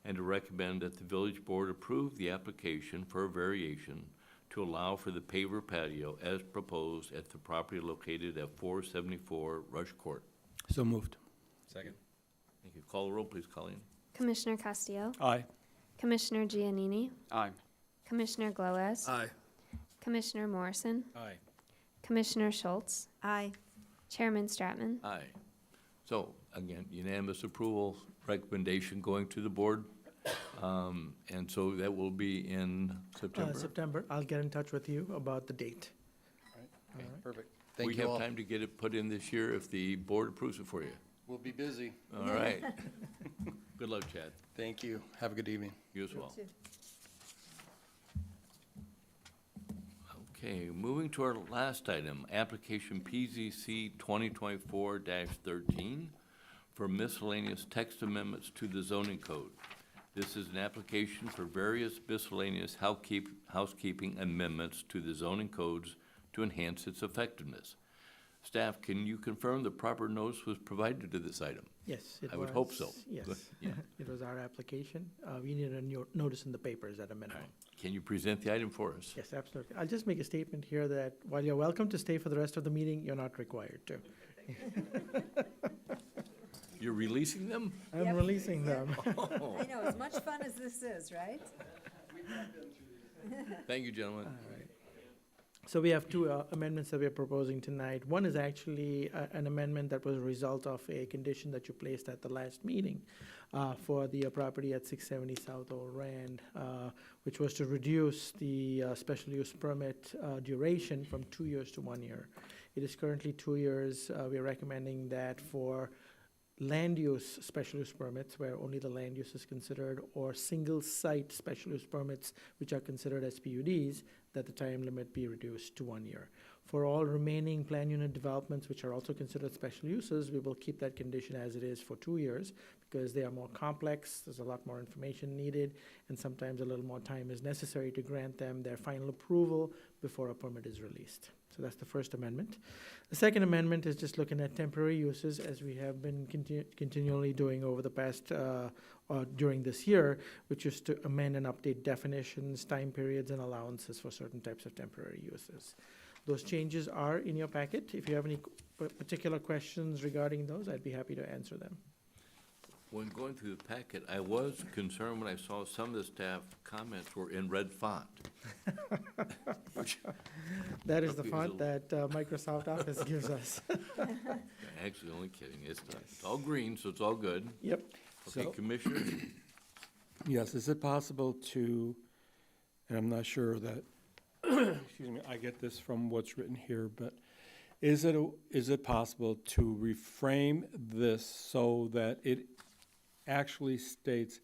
and to recommend that the village board approve the application for a variation to allow for the paver patio as proposed at the property located at 474 Rush Court. So moved. Second. Thank you. Call the roll, please, Colleen. Commissioner Castillo, Aye. Commissioner Giannini, Aye. Commissioner Gloaz, Aye. Commissioner Morrison, Aye. Commissioner Schultz, Aye. Chairman Stratman. Aye. So, again, unanimous approval, recommendation going to the board. And so that will be in September. September, I'll get in touch with you about the date. Okay, perfect. Thank We you have all. time to get it put in this year if the board approves it for you. We'll be busy. All right. Good luck, Chad. Thank you. Have a good evening. You as well. Okay, moving to our last item, application PZC 2024-13 for miscellaneous text amendments to the zoning code. This is an application for various miscellaneous housekeeping amendments to the zoning codes to enhance its effectiveness. Staff, can you confirm the proper notice was provided to this item? Yes, it was. I would hope so. Yes, Good, yeah. it was our application. We needed a notice in the papers at a All minimum. right. Can you present the item for us? Yes, absolutely. I'll just make a statement here that while you're welcome to stay for the rest of the meeting, you're not required to. You're releasing them? I'm Yep. releasing them. I know, as much fun as this is, right? Thank you, gentlemen. So we have two amendments that we are proposing tonight. One is actually an amendment that was a result of a condition that you placed at the last meeting for the property at 670 South Old Rand, which was to reduce the special use permit duration from 2 years to 1 year. It is currently 2 years. We are recommending that for land use special use permits, where only the land use is considered, or single site special use permits, which are considered as PUDs, that the time limit be reduced to 1 year. For all remaining plan unit developments, which are also considered special uses, we will keep that condition as it is for 2 years, because they are more complex, there's a lot more information needed, and sometimes a little more time is necessary to grant them their final approval before a permit is released. So that's the first amendment. The second amendment is just looking at temporary uses, as we have been continually doing over the past, during this year, which is to amend and update definitions, time periods, and allowances for certain types of temporary uses. Those changes are in your packet. If you have any particular questions regarding those, I'd be happy to answer them. When going through the packet, I was concerned when I saw some of the staff comments were in red font. That is the Because font that Microsoft Office gives us. Actually, only kidding. It's all green, so it's all good. Yep. Okay, So- Commissioners? Yes, is it possible to, and I'm not sure that, excuse me, I get this from what's written here, but is it possible to reframe this so that it actually states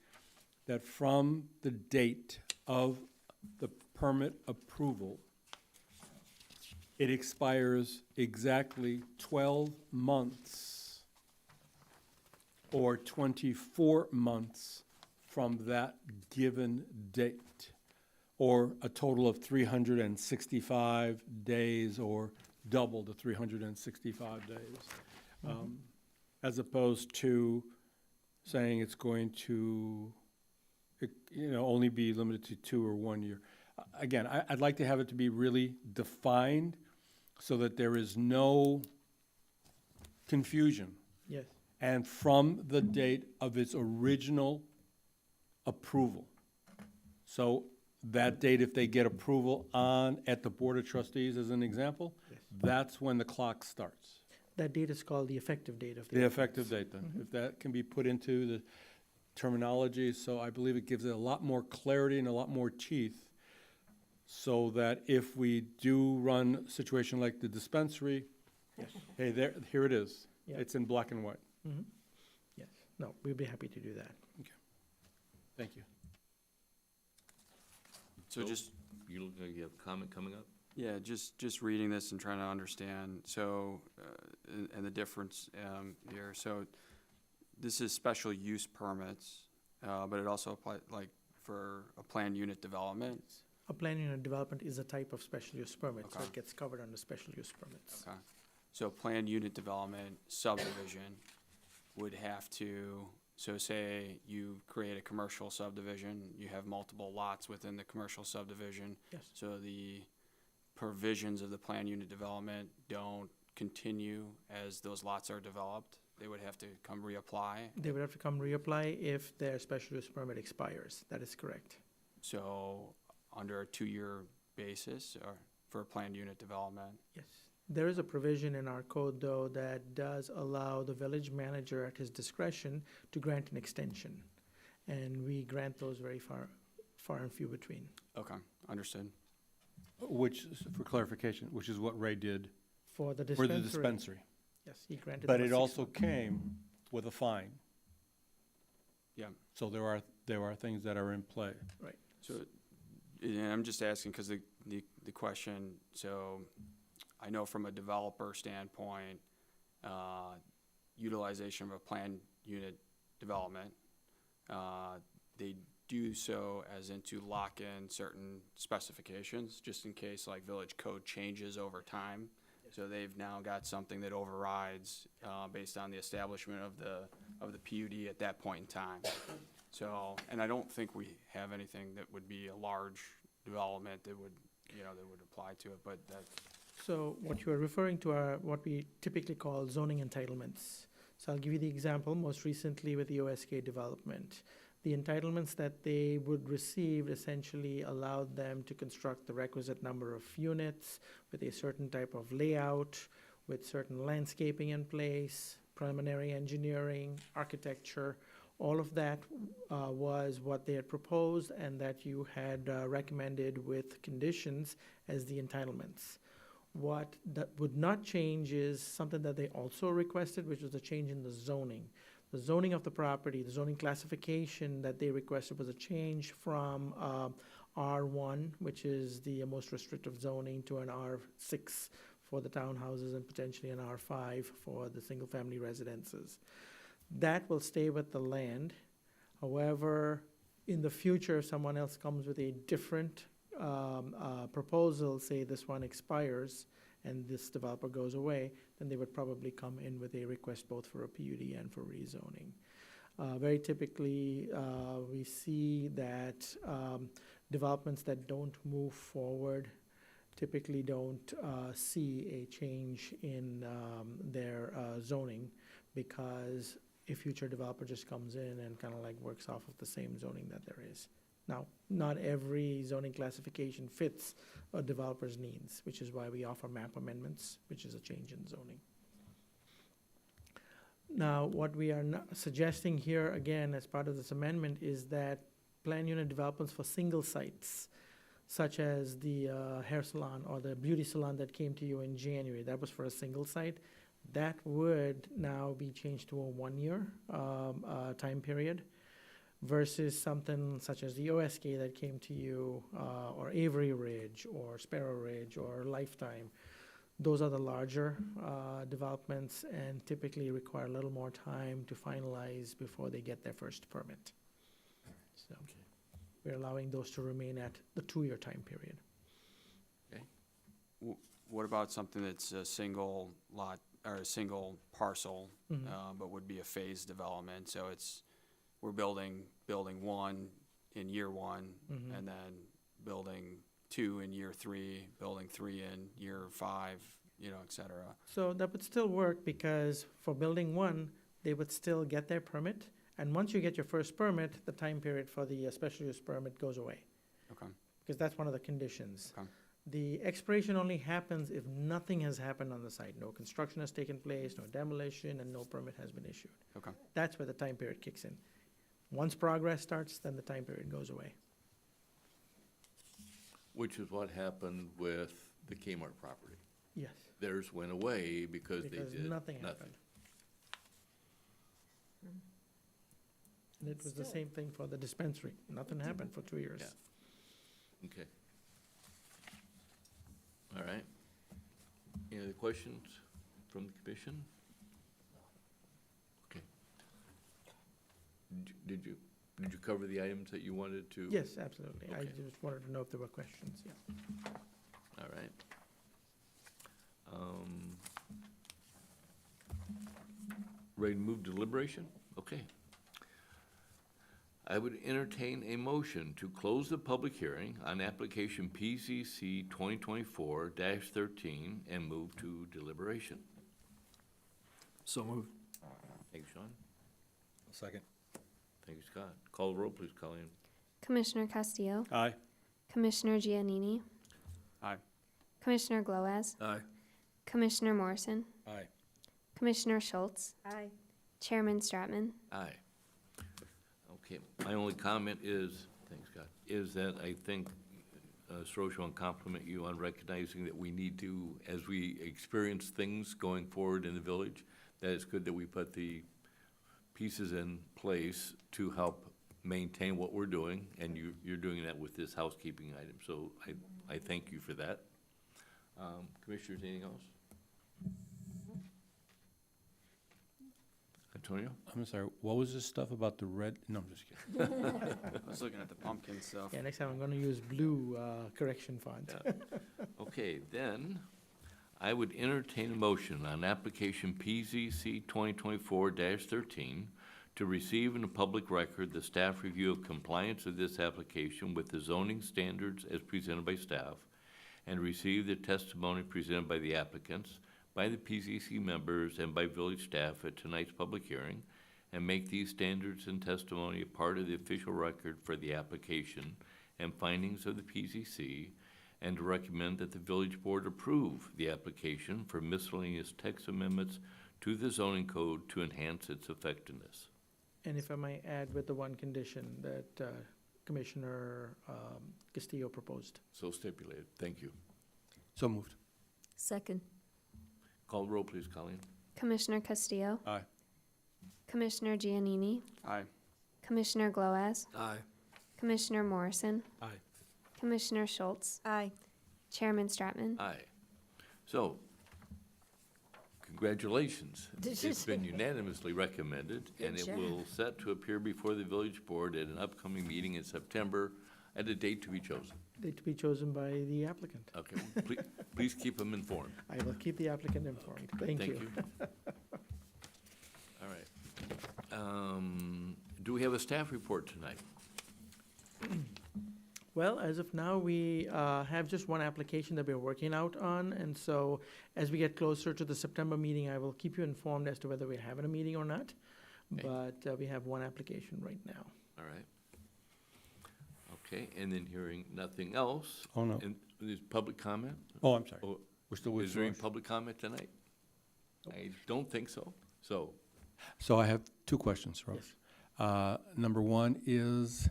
that from the date of the permit approval, it expires exactly 12 months or 24 months from that given date, or a total of 365 days, or double the 365 days, as opposed to saying it's going to, only be limited to 2 or 1 year. Again, I'd like to have it to be really defined so that there is no confusion. Yes. And from the date of its original approval. So that date, if they get approval at the Board of Trustees as an example, that's when the clock starts. That date is called the effective date of the. The effective date then, if that can be put into the terminology, so I believe it gives it a lot more clarity and a lot more teeth, so that if we do run a situation like the dispensary, hey, here it is. Yeah. It's in black and white. Mhm. Yes, no, we'd be happy to do that. Thank you. So just, You look like you have a comment coming up? yeah, just reading this and trying to understand, so, and the difference here. So this is special use permits, but it also applies, like, for a planned unit development? A plan unit development is a type of special use permit, so Okay. it gets covered under special use permits. Okay. So planned unit development subdivision would have to, so say you create a commercial subdivision, you have multiple lots within the commercial subdivision. Yes. So the provisions of the planned unit development don't continue as those lots are developed? They would have to come reapply? They would have to come reapply if their special use permit expires. That is correct. So under a 2-year basis or for a planned unit development? Yes. There is a provision in our code, though, that does allow the village manager at his discretion to grant an extension. And we grant those very far and few between. Okay, understood. Which, for clarification, which is what Ray did For the for dispensary. the dispensary. Yes, he granted. But them a it 6 also month. came with a fine. Yeah. So there are things that are in play. So, and I'm just asking because the question, so I know from a developer standpoint, utilization of a planned unit development, they do so as in to lock in certain specifications, just in case like village code changes over time. So they've now got something that overrides, based on the establishment of the PUD at that point in time. So, and I don't think we have anything that would be a large development that would, that would apply to it, but that, So what you are referring to are what we typically call zoning entitlements. So I'll give you the example, most recently with the OSK development. The entitlements that they would receive essentially allowed them to construct the requisite number of units with a certain type of layout, with certain landscaping in place, preliminary engineering, architecture. All of that was what they had proposed and that you had recommended with conditions as the entitlements. What that would not change is something that they also requested, which was a change in the zoning. The zoning of the property, the zoning classification that they requested was a change from R1, which is the most restrictive zoning, to an R6 for the townhouses and potentially an R5 for the single-family residences. That will stay with the land. However, in the future, if someone else comes with a different proposal, say this one expires and this developer goes away, then they would probably come in with a request both for a PUD and for rezoning. Very typically, we see that developments that don't move forward typically don't see a change in their zoning, because a future developer just comes in and kind of like works off of the same zoning that there is. Now, not every zoning classification fits a developer's needs, which is why we offer map amendments, which is a change in zoning. Now, what we are suggesting here, again, as part of this amendment, is that plan unit developments for single sites, such as the hair salon or the beauty salon that came to you in January, that was for a single site, that would now be changed to a 1-year time period, versus something such as the OSK that came to you, or Avery Ridge, or Sparrow Ridge, or Lifetime. Those are the larger developments and typically require a little more time to finalize before they get their first permit. So we're allowing those to remain at the 2-year time period. What about something that's a single lot, or a single parcel, but would be a phased development? So we're building 1 in year 1, and then building 2 in year 3, building 3 in year 5, et cetera. So that would still work, because for building 1, they would still get their permit. And once you get your first permit, the time period for the special use permit goes away. Okay. Because that's one of the conditions. Okay. The expiration only happens if nothing has happened on the site. No construction has taken place, no demolition, and no permit has been issued. Okay. That's where the time period kicks in. Once progress starts, then the time period goes away. Which is what happened with the Kmart property. Yes, Theirs went away because they because did nothing happened. And it was the same thing for the dispensary. Nothing happened for 2 years. Yeah. Okay. All right. Any other questions from the commission? Okay. Did you cover the items that you wanted to? Yes, absolutely. I Okay. just wanted to know if there were questions, yeah. All right. Ready to move to deliberation? Okay. I would entertain a motion to close the public hearing on application PZC 2024-13 and move to deliberation. So moved. Thank you, Sean. Second. Thank you, Scott. Call the roll, please, Colleen. Commissioner Castillo, Aye. Commissioner Giannini, Aye. Commissioner Glowaz, Aye. Commissioner Morrison, Aye. Commissioner Schultz, Aye. Chairman Stratman. Aye. Okay, my only comment is, thanks, Scott, is that I think, Srocho, and compliment you on recognizing that we need to, as we experience things going forward in the village, that it's good that we put the pieces in place to help maintain what we're doing, and you're doing that with this housekeeping item, so I thank you for that. Commissioners, anything else? Antonio? I'm sorry, what was this stuff about the red? No, I'm just kidding. I was looking at the pumpkin stuff. Yeah, next time I'm gonna use blue correction font. Yeah. Okay, then, I would entertain a motion on application PZC 2024-13 to receive in the public record the staff review of compliance of this application with the zoning standards as presented by staff, and receive the testimony presented by the applicants, by the PZC members and by village staff at tonight's public hearing, and make these standards and testimony a part of the official record for the application and findings of the PZC, and to recommend that the village board approve the application for miscellaneous text amendments to the zoning code to enhance its effectiveness. And if I might add with the one condition that Commissioner Castillo proposed. So stipulated. Thank you. So moved. Second. Call the roll, please, Colleen. Commissioner Castillo, Aye. Commissioner Giannini, Aye. Commissioner Gloaz, Aye. Commissioner Morrison, Aye. Commissioner Schultz, Aye. Chairman Stratman. Aye. So, congratulations. It's been unanimously recommended, and Good it job. will set to appear before the village board at an upcoming meeting in September at a date to be chosen. To be chosen by the applicant. Okay, please keep them informed. I will keep the applicant informed. Thank you. All right. Do we have a staff report tonight? Well, as of now, we have just one application that we're working out on, and so as we get closer to the September meeting, I will keep you informed as to whether we're having a meeting or not. Okay. But we have one application right now. All right. Okay, and then hearing nothing else. Oh, no. And there's public comment? Oh, I'm sorry. Oh, We're still with is there any George. public comment tonight? I don't think so. So, So I have two questions, Rose. Number one is,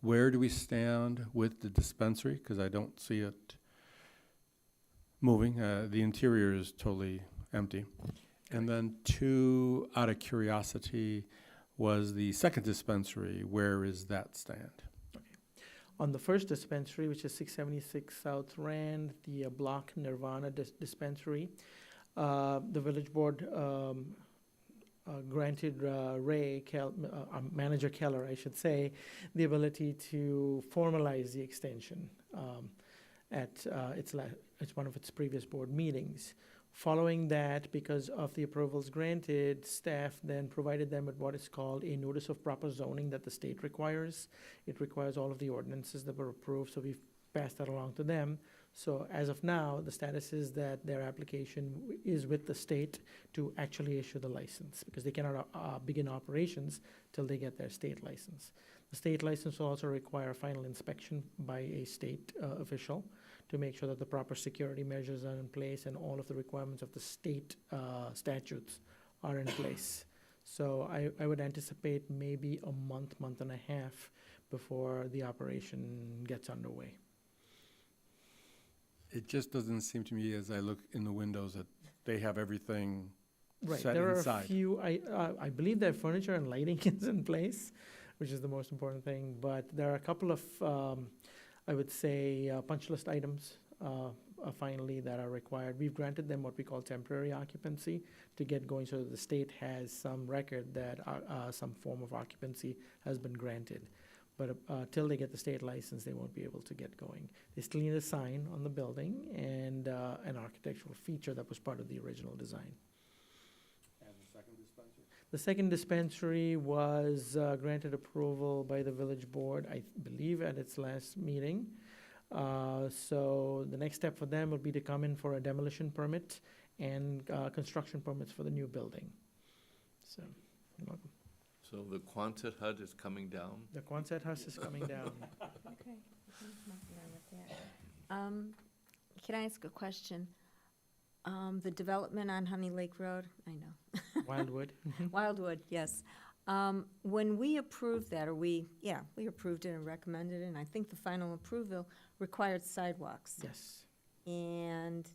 where do we stand with the dispensary? Because I don't see it moving. The interior is totally empty. And then two, out of curiosity, was the second dispensary, where is that stand? On the first dispensary, which is 676 South Rand, the Block Nirvana dispensary, the village board granted Manager Keller, I should say, the ability to formalize the extension at it's one of its previous board meetings. Following that, because of the approvals granted, staff then provided them with what is called a notice of proper zoning that the state requires. It requires all of the ordinances that were approved, so we've passed that along to them. So as of now, the status is that their application is with the state to actually issue the license, because they cannot begin operations till they get their state license. The state license will also require final inspection by a state official to make sure that the proper security measures are in place and all of the requirements of the state statutes are in place. So I would anticipate maybe a month and a half before the operation gets underway. It just doesn't seem to me, as I look in the windows, that they have everything Right, set there are a inside. few, I believe their furniture and lighting is in place, which is the most important thing, but there are a couple of, I would say, punch list items, finally, that are required. We've granted them what we call temporary occupancy to get going, so that the state has some record that some form of occupancy has been granted. But till they get the state license, they won't be able to get going. They still need a sign on the building and an architectural feature that was part of the original design. And the second dispensary? The second dispensary was granted approval by the village board, I believe, at its last meeting. So the next step for them will be to come in for a demolition permit and construction permits for the new building. So, you're welcome. so the Quonset hut is coming down? The Quonset house is coming down. Okay. Can I ask a question? The development on Honey Lake Road, I know. Wildwood. Wildwood, yes. When we approved that, we approved it and recommended it, and I think the final approval required sidewalks. Yes. And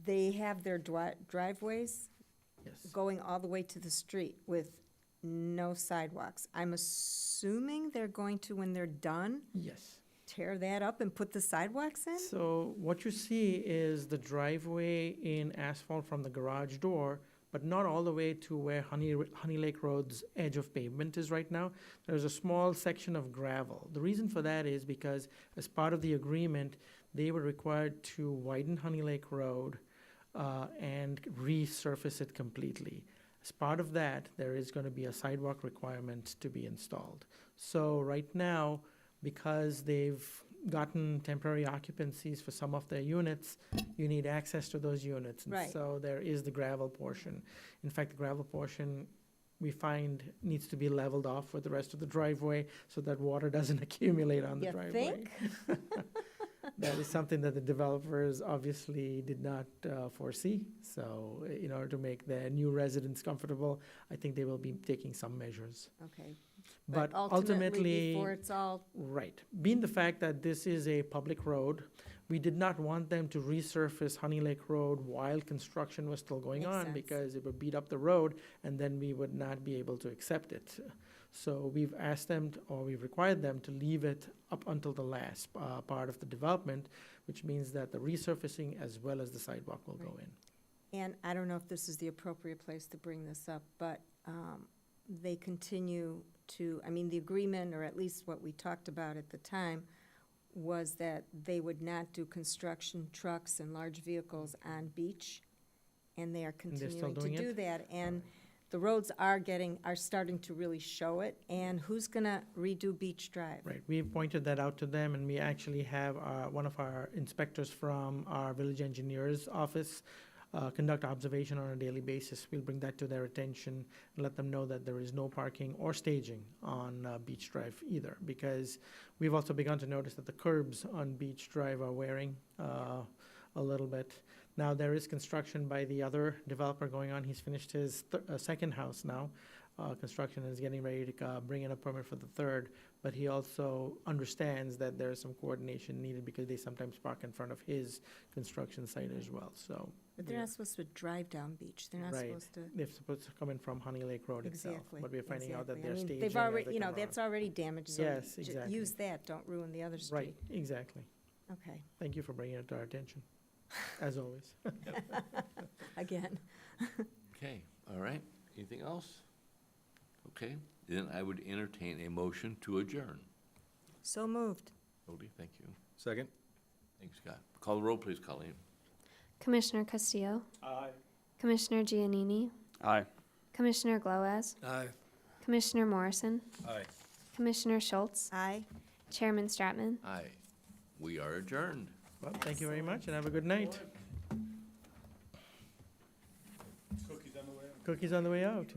they have their driveways Yes. going all the way to the street with no sidewalks. I'm assuming they're going to, when they're done, Yes. tear that up and put the sidewalks in? So what you see is the driveway in asphalt from the garage door, but not all the way to where Honey Lake Road's edge of pavement is right now. There's a small section of gravel. The reason for that is because as part of the agreement, they were required to widen Honey Lake Road and resurface it completely. As part of that, there is going to be a sidewalk requirement to be installed. So right now, because they've gotten temporary occupancies for some of their units, you need access to those units. And Right. so there is the gravel portion. In fact, the gravel portion, we find needs to be leveled off with the rest of the driveway so that water doesn't accumulate on the You driveway. think? That is something that the developers obviously did not foresee. So in order to make the new residents comfortable, I think they will be taking some measures. Okay. But ultimately, ultimately, before it's all, right, being the fact that this is a public road, we did not want them to resurface Honey Lake Road while construction was still going Makes on sense. because it would beat up the road and then we would not be able to accept it. So we've asked them, or we've required them to leave it up until the last part of the development, which means that the resurfacing as well as the sidewalk will go in. and I don't know if this is the appropriate place to bring this up, but they continue to, I mean, the agreement, or at least what we talked about at the time, was that they would not do construction trucks and large vehicles on beach, and they are they're still continuing to doing do it? that. And the roads are starting to really show it, and who's gonna redo Beach Drive? Right, we've pointed that out to them, and we actually have one of our inspectors from our village engineer's office conduct observation on a daily basis. We'll bring that to their attention and let them know that there is no parking or staging on Beach Drive either, because we've also begun to notice that the curbs on Beach Drive are wearing a little bit. Now, there is construction by the other developer going on. He's finished his second house now. Construction is getting ready to bring in a permit for the third, but he also understands that there is some coordination needed because they sometimes park in front of his construction site as well, so. But they're not supposed to drive down Beach, they're not Right. supposed to. They're supposed to come in from Honey Lake Road itself, Exactly. but we're finding out that exactly. they're I mean, staging. they've as already, they you know, come that's around. already damaged, so Yes, ju- exactly. use that, don't ruin the other street. Right, exactly. Okay, Thank you for bringing it to our attention, as always. again. Okay, all right. Anything else? Okay, then I would entertain a motion to adjourn. So moved. Odie, thank you. Second? Thanks, Scott. Call the roll, please, Colleen. Commissioner Castillo, Aye. Commissioner Giannini, Aye. Commissioner Glowaz, Aye. Commissioner Morrison, Aye. Commissioner Schultz, Aye. Chairman Stratman. Aye. We are adjourned. Well, thank you very much, and have a good night. Cookies on the way out. Cookies on the way out.